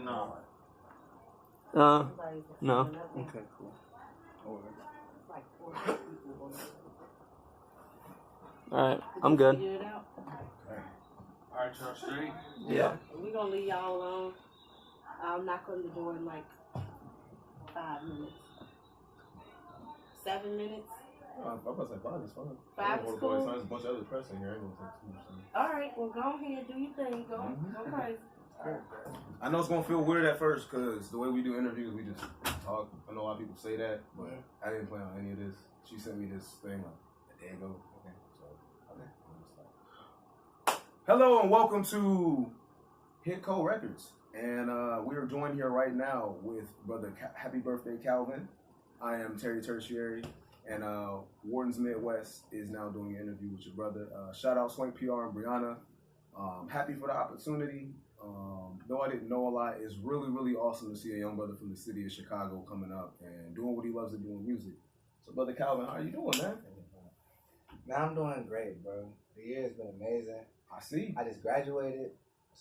No. No. Okay, cool. Alright, I'm good. Alright, y'all straight? Yeah. We're gonna leave y'all alone. I'll knock on the door in like 5 minutes. 7 minutes? I'm about to say 5 is fine. 5 is cool. There's a bunch of other press in here. I ain't gonna take too much time. Alright, well go ahead, do your thing. Go crazy. I know it's gonna feel weird at first because the way we do interviews, we just talk. I know a lot of people say that, but I didn't plan on any of this. She sent me this thing like a day ago. Okay, so hello and welcome to Hitco Records, and we are joined here right now with brother Happy Birthday Calvin. I am Terry Tertiary, and Warden's Midwest is now doing an interview with your brother. Shout out Swank PR and Brianna. Happy for the opportunity. Though I didn't know a lot, it's really, really awesome to see a young brother from the city of Chicago coming up and doing what he loves to do in music. So, brother Calvin, how are you doing, man? Man, I'm doing great, bro. The year has been amazing. I see. I just graduated.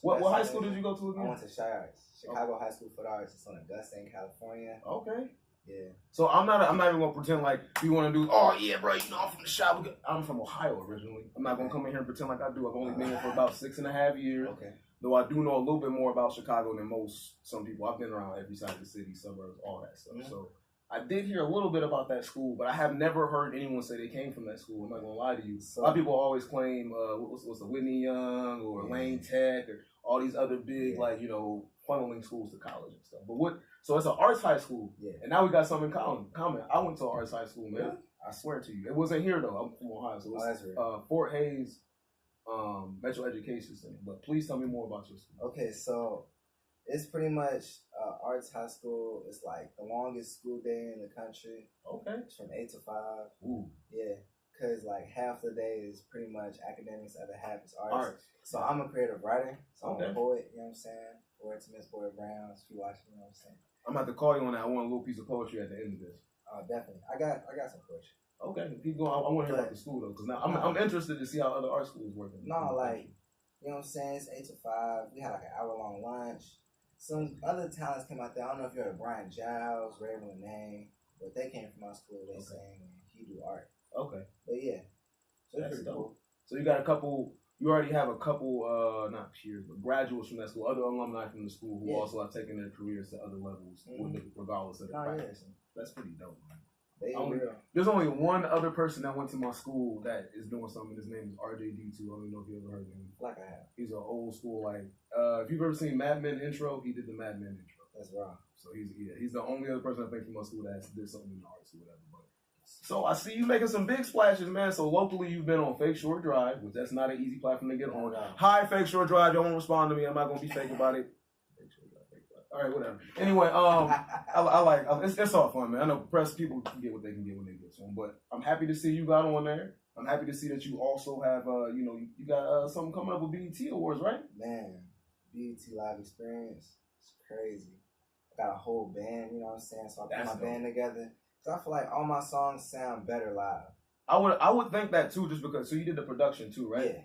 What high school did you go to again? I went to Chicago High School for the Arts. It's on Augusta in California. Okay. Yeah. So I'm not even gonna pretend like you want to do. Oh yeah, bro. You know I'm from the shop. I'm from Ohio originally. I'm not gonna come in here and pretend like I do. I've only been here for about 6.5 years. Okay. Though I do know a little bit more about Chicago than some people. I've been around every side of the city, suburbs, all that stuff. Mm-hmm. So I did hear a little bit about that school, but I have never heard anyone say they came from that school. I'm not gonna lie to you. So, a lot of people always claim what's the Whitney Young or Lane Tech or all these other big funneling schools to college and stuff. But so it's an arts high school, and now we got something in common. I went to an arts high school, man. Yeah. I swear to you, it wasn't here though. I'm from Ohio, so it's Fort Hays Metro Education Center. But please tell me more about your school. Okay, so it's pretty much arts high school. It's like the longest school day in the country. Okay. It's from 8 to 5. Ooh. Yeah, because like half the day is pretty much academics, the other half is arts. So I'm a creative writer. So I'm a poet, you know what I'm saying? Word to Miss Boyd Brown, if you watching, you know what I'm saying? I'm about to call you on that. I want a little piece of poetry at the end of this. Oh, definitely. I got some poetry. Okay, keep going. I want to hear about the school though, because now I'm interested to see how other art schools work. No, like, you know what I'm saying? It's 8 to 5. We had like an hour-long lunch. Some other talents came out there. I don't know if you heard of Brian Giles, Raven Name, but they came from our school. They sang and he do art. Okay. But yeah, so that's pretty cool. So you got a couple. You already have a couple, not peers, but graduates from that school, other alumni from the school who also have taken their careers to other levels, regardless of their practice. Yeah. That's pretty dope, man. There's only one other person that went to my school that is doing something. His name is RJD2. I don't know if you ever heard of him. Like I have. He's an old school, if you've ever seen Mad Men intro, he did the Mad Men intro. That's right. So he's the only other person I think from my school that did something in the arts or whatever. But so I see you making some big splashes, man. So locally, you've been on Fake Shore Drive, which that's not an easy platform to get on. Hi, Fake Shore Drive. Y'all won't respond to me. I'm not gonna be fake about it. All right, whatever. Anyway, it's all fun, man. I know press people can get what they can get when they get to them, but I'm happy to see you got on there. I'm happy to see that you also have, you got something coming up with BET Awards, right? Man, BET Live Experience, it's crazy. I got a whole band, you know what I'm saying? So I put my band together. So I feel like all my songs sound better live. I would think that too, just because. So you did the production too, right? Yeah.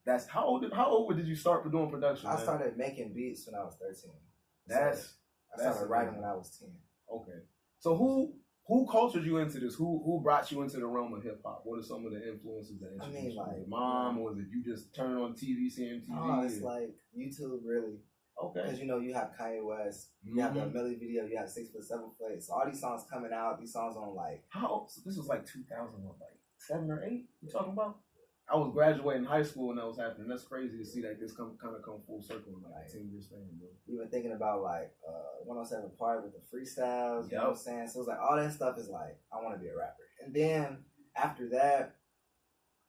That's how old did you start for doing production? I started making beats when I was 13. I started writing when I was 10. Okay. So who cultured you into this? Who brought you into the realm of hip hop? What are some of the influences that introduced you? Like mom, or was it you just turning on TV, seeing TV? Oh, it's like YouTube, really. Okay. Because you have Kanye West, you have the Millie video, you have 6 Foot 7 Foot. So all these songs coming out, these songs on like so this was like 2000, like 7 or 8. You talking about? I was graduating high school when that was happening. That's crazy to see that this come full circle in like 10 years span, bro. Even thinking about like 107 Park with the freestyles, you know what I'm saying? So it's like all that stuff is like, I want to be a rapper. And then after that,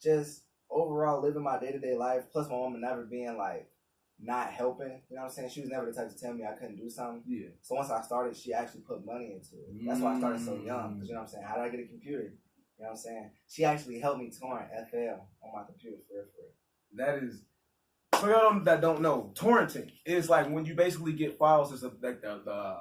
just overall living my day-to-day life, plus my mom never being like not helping, you know what I'm saying? She was never the type to tell me I couldn't do something. Yeah. So once I started, she actually put money into it. That's why I started so young, because you know what I'm saying? How did I get a computer? You know what I'm saying? She actually helped me torrent FL on my computer for it. That is, for y'all that don't know, torrenting is like when you basically get files. It's like the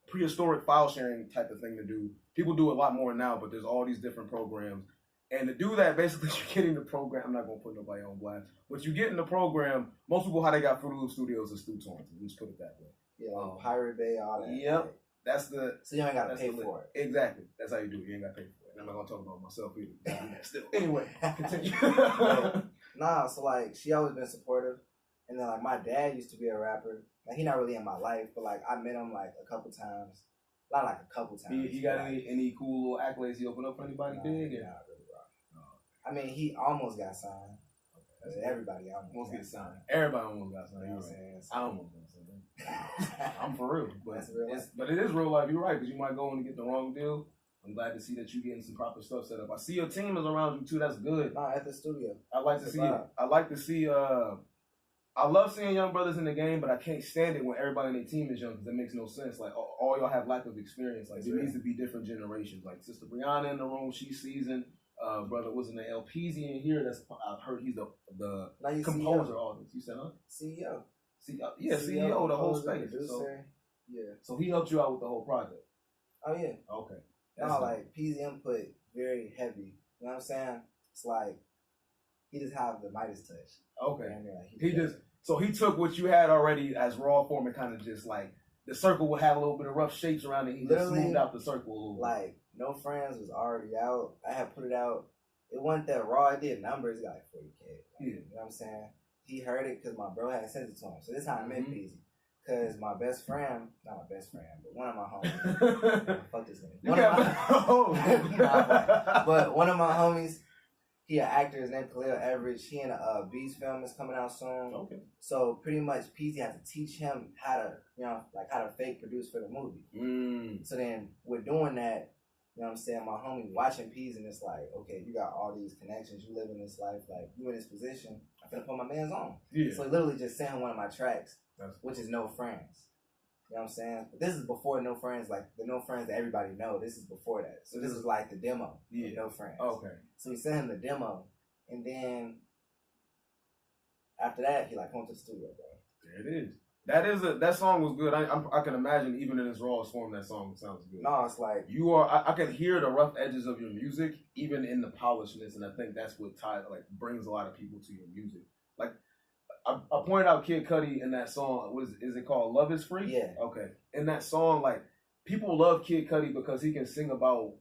prehistoric file sharing type of thing to do. People do a lot more now, but there's all these different programs. And to do that, basically, you're getting the program. I'm not going to put nobody on blast. But you get in the program, most people, how they got Fruit Loop Studios is through torrenting. Let's put it that way. Yeah, like Pirate Bay, all that. Yep. Like, that's the. so you ain't gotta pay for it. Exactly. That's how you do it. You ain't gotta pay for it. And I'm not gonna talk about myself either. Still. Anyway, continue. Nah, so like she always been supportive, and then like my dad used to be a rapper. Like he not really in my life, but like I met him like a couple times. Not like a couple times. He got any cool little accolades he opened up for anybody big? Not really, bro. No. I mean, he almost got signed. Okay. Everybody almost got signed. Everybody almost got signed. You know what I'm saying? I almost got signed. I'm for real. But, that's real life. But it is real life. You're right, because you might go in and get the wrong deal. I'm glad to see that you're getting some proper stuff set up. I see your team is around you too. That's good. Nah, at the studio. I like to see it. I like to see. I love seeing young brothers in the game, but I can't stand it when everybody in their team is young because that makes no sense. Like all y'all have lack of experience. Like there needs to be different generations. Like Sister Brianna in the room, she's seasoned. Brother wasn't the LPZ in here. That's I've heard he's the composer. CEO. All this. You said, huh? CEO. Yeah, CEO, the whole space. So he helped you out with the whole project. Oh yeah. Okay. No, like PZ input very heavy. You know what I'm saying? It's like he just have the Midas touch. Okay. Like, so he took what you had already as raw form and kind of just like the circle would have a little bit of rough shapes around it. He just smoothed out the circle a little like No Friends was already out. I had put it out. It wasn't that raw. It did numbers. It got like 40K. Yeah. You know what I'm saying? He heard it because my bro had sent it to him. So this is how I met PZ. Because my best friend, not my best friend, but one of my homies. Fuck this nigga. But one of my homies, he an actor. His name Khalil Everidge. He in a Beast film is coming out soon. Okay. So pretty much PZ had to teach him how to, how to fake produce for the movie. So then with doing that, you know what I'm saying, my homie watching P's and it's like, okay, you got all these connections, you live in this life, like you in this position, I'm finna put my man's on. Yeah. So he literally just sent him one of my tracks, which is No Friends. You know what I'm saying? But this is before No Friends, like the No Friends that everybody know. This is before that. So this is like the demo. Yeah. No Friends. Okay. So he sent him the demo, and then after that, he like went to the studio, bro. There it is. That song was good. I can imagine even in its rawest form that song sounds good. No, it's like I can hear the rough edges of your music even in the polishedness, and I think that's what brings a lot of people to your music. Like I pointed out Kid Cudi in that song. What is it called? Love Is Free? Yeah. Okay. In that song, like people love Kid Cudi because he can sing about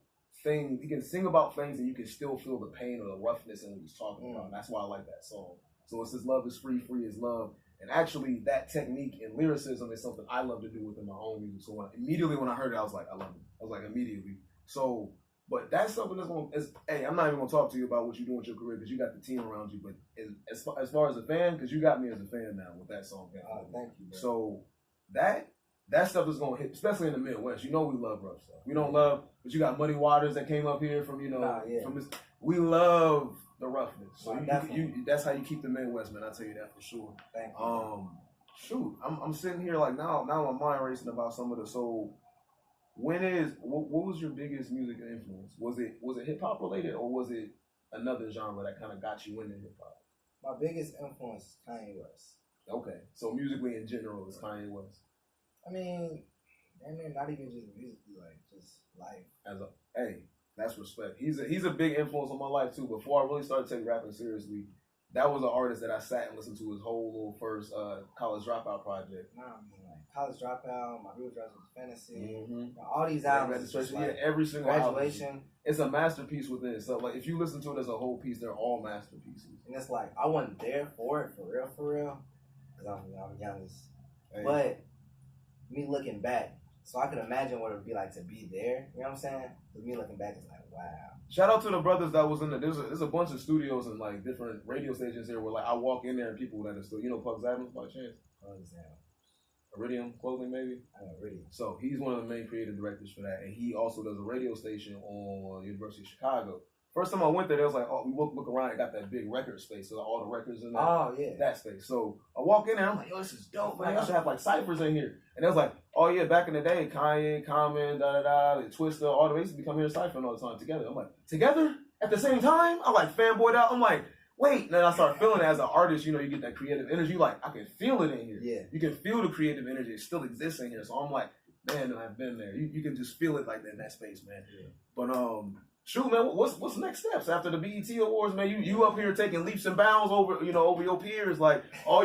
things. He can sing about things, and you can still feel the pain or the roughness in what he's talking about. And that's why I like that song. So it says love is free, free is love. And actually, that technique and lyricism is something I love to do within my own music. So immediately when I heard it, I was like, I love it. I was like, immediately. So, but that's something that's hey, I'm not even going to talk to you about what you're doing with your career because you got the team around you. But as far as a fan, because you got me as a fan now with that song. Thank you, bro. So that stuff is going to hit, especially in the Midwest. You know we love rough stuff. We don't love, but you got Muddy Waters that came up here from, from this. We love the roughness. So that's how you keep the Midwest, man. I'll tell you that for sure. Thank you. Shoot, I'm sitting here like now my mind racing about some of the soul. What was your biggest music influence? Was it hip hop related or was it another genre that kind of got you into hip hop? My biggest influence is Kanye West. Okay, so musically in general is Kanye West. I mean, not even just musically, like just life. That's respect. He's a big influence on my life too. Before I really started taking rapping seriously, that was an artist that I sat and listened to his whole little first College Dropout project. Nah, I mean like College Dropout, My Real Drugs with Fantasy, all these albums. Every single Graduation. Album. It's a masterpiece within. So like, if you listen to it as a whole piece, they're all masterpieces. And it's like I wasn't there for it for real, because I'm youngest. Hey. But me looking back. So I can imagine what it would be like to be there. You know what I'm saying? With me looking back, it's like, wow. Shout out to the brothers that was in there. There's a bunch of studios and like different radio stations here where like I walk in there and people that are still, Pugs Adams by chance? Pugs Adams. Iridium Clothing, maybe? I know Iridium. So he's one of the main creative directors for that. And he also does a radio station on University of Chicago. First time I went there, they was like, we look around and got that big record space. So all the records in there. That space. So I walk in there, I'm like, yo, this is dope, man. I should have like ciphers in here. And it was like, oh yeah, back in the day, Kanye, Common, Twista, all the way used to be coming here ciphering all the time together. I'm like, together? At the same time? I'm like fanboyed out. I'm like, wait. And then I start feeling it as an artist, you get that creative energy. Like, I can feel it in here. Yeah. You can feel the creative energy. It still exists in here. So I'm like, man, I've been there. You can just feel it like that in that space, man. Yeah. But Shoot, man, what's next steps after the BET Awards, man? You up here taking leaps and bounds over your peers, like I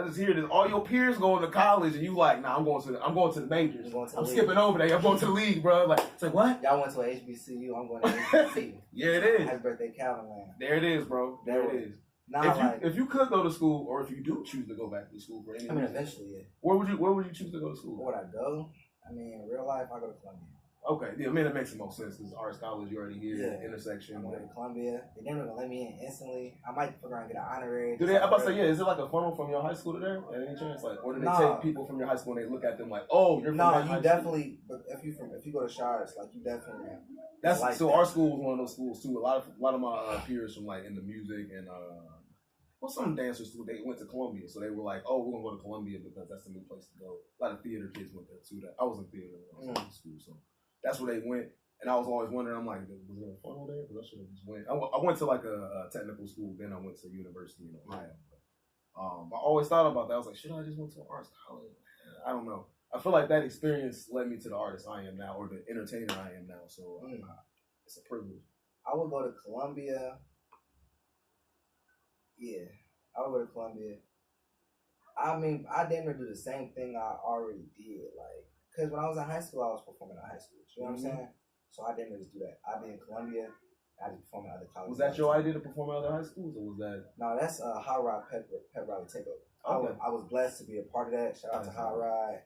just hear this, all your peers going to college, and you like, nah, I'm going to the majors. I'm skipping over there. I'm going to the league, bro. Like, it's like what? Y'all went to a HBCU. I'm going to HBCU. Yeah, it is. Happy birthday, Calvin land. There it is, bro. There it is. Now, if you could go to school, or if you do choose to go back to school for any reason, eventually, yeah. Where would you choose to go to school? Where would I go? I mean, in real life, I go to Columbia. Okay, yeah, I mean, it makes the most sense because arts college, you already here, intersection. I'm going to Columbia. They never gonna let me in instantly. I might figure out and get an honorary. Do they? I'm about to say, yeah. Is it like a funnel from your high school to there? At any chance, like, or do they take people from your high school and they look at them like, oh, you're from my high school? Definitely. But if you go to Shards, like you definitely. That's like so. That. Our school was one of those schools too. A lot of my peers from like in the music and some dancers too. They went to Columbia, so they were like, oh, we're gonna go to Columbia because that's the new place to go. A lot of theater kids went there too. I was in theater when I was in school, so. That's where they went, and I was always wondering. I'm like, was there a funnel there? Because I should have just went. I went to like a technical school, then I went to university in Ohio. But, I always thought about that. I was like, should I just went to arts college? I don't know. I feel like that experience led me to the artist I am now, or the entertainer I am now. So it's a privilege. I would go to Columbia. Yeah, I would go to Columbia. I mean, I damn near do the same thing I already did, like. Because when I was in high school, I was performing at high school. You know what I'm saying? So I didn't just do that. I'd be in Columbia. I just perform at other colleges. Was that your idea to perform at other high schools, or was that? No, that's Hot Rod Pep Rally Takeover. Okay. I was blessed to be a part of that. Shout out to Hot Rod.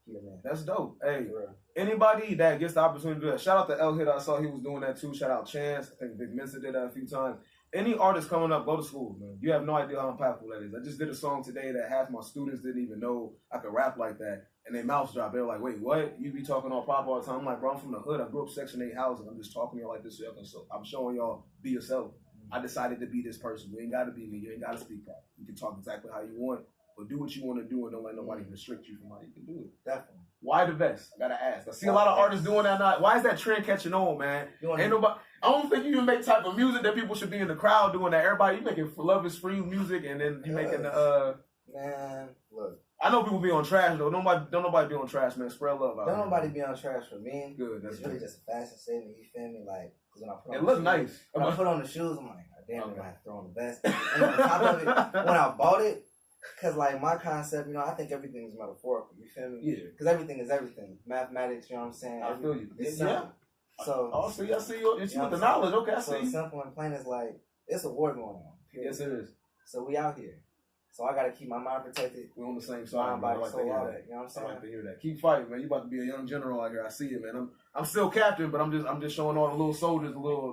Man. That's dope. Hey, anybody that gets the opportunity to do that, shout out to L Hit. I saw he was doing that too. Shout out Chance. I think Big Mensa did that a few times. Any artist coming up, go to school, man. You have no idea how impactful that is. I just did a song today that half my students didn't even know I could rap like that. And they mouths dropped. They were like, wait, what? You be talking all pop all the time. I'm like, bro, I'm from the hood. I grew up Section 8 housing. I'm just talking to y'all like this. So I'm showing y'all, be yourself. I decided to be this person. You ain't got to be me. You ain't got to speak pop. You can talk exactly how you want, but do what you want to do and don't let nobody restrict you from how you can do it. Definitely. Why the vest? I got to ask. I see a lot of artists doing that now. Why is that trend catching on, man? Ain't nobody... I don't think you even make type of music that people should be in the crowd doing that. Everybody, you making Love Is Free music, and then you making the Man, look. I know people be on trash though. Don't nobody be on trash, man. Spread love out. Don't nobody be on trash for me. Good. That's it's really just a fashion statement. You feel me? Like, cause when I put on it look nice. When I put on the shoes, I'm like, damn, I'm gonna have to throw on the vest. And on top of it, when I bought it, cause like my concept, I think everything is metaphorical. You feel me? Yeah. Cause everything is everything. Mathematics, you know what I'm saying? I feel you. It's yeah. So I see you with the knowledge. Okay, I see. So simple and plain is like it's a war going on. Period. Yes, it is. So we out here. So I gotta keep my mind protected. We're on the same side. I like to hear that. You know what I'm saying? I like to hear that. Keep fighting, man. You about to be a young general out here. I see it, man. I'm still captain, but I'm just showing all the little soldiers, the little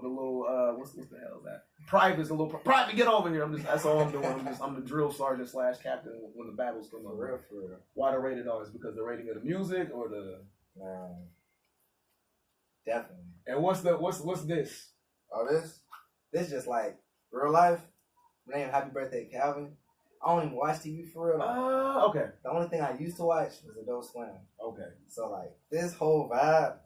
what's the hell is that? Privates, private. Get over here. That's all I'm doing. I'm the drill sergeant / captain when the battles come up. For real. Why the rated R? Is because the rating of the music or the? Definitely. And what's this? Oh, this just like real life. My name Happy Birthday Calvin. I don't even watch TV for real. Okay. The only thing I used to watch was Adult Swim. Okay. So like this whole vibe,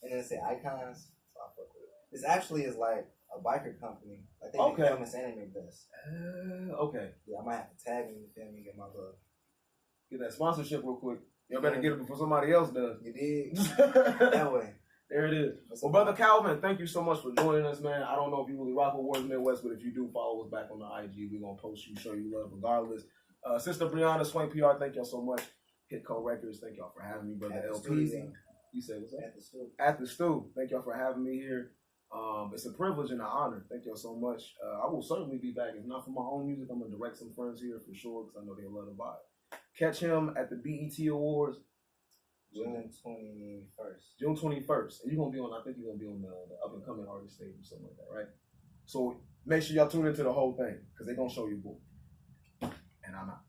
and then say icons. So I fuck with it. This actually is like a biker company. Like they make famous anime best. Okay. Yeah, I might have to tag me. You feel me? Get my love. Get that sponsorship real quick. Y'all better get it before somebody else does. You dig? That way. There it is. Well, Brother Calvin, thank you so much for joining us, man. I don't know if you really rock with Wars Midwest, but if you do, follow us back on the IG. We're going to post you, show you love regardless. Sister Brianna, Swank PR, thank y'all so much. Hitco Records, thank y'all for having me. Brother LP. You said what's that? At the Stew. Thank y'all for having me here. It's a privilege and an honor. Thank y'all so much. I will certainly be back. If not for my own music, I'm going to direct some friends here for sure because I know they love the vibe. Catch him at the BET Awards. June 21st. June 21st. And I think you're going to be on the up-and-coming artist stage or something like that, right? So make sure y'all tune into the whole thing because they're going to show you both. And I'm out.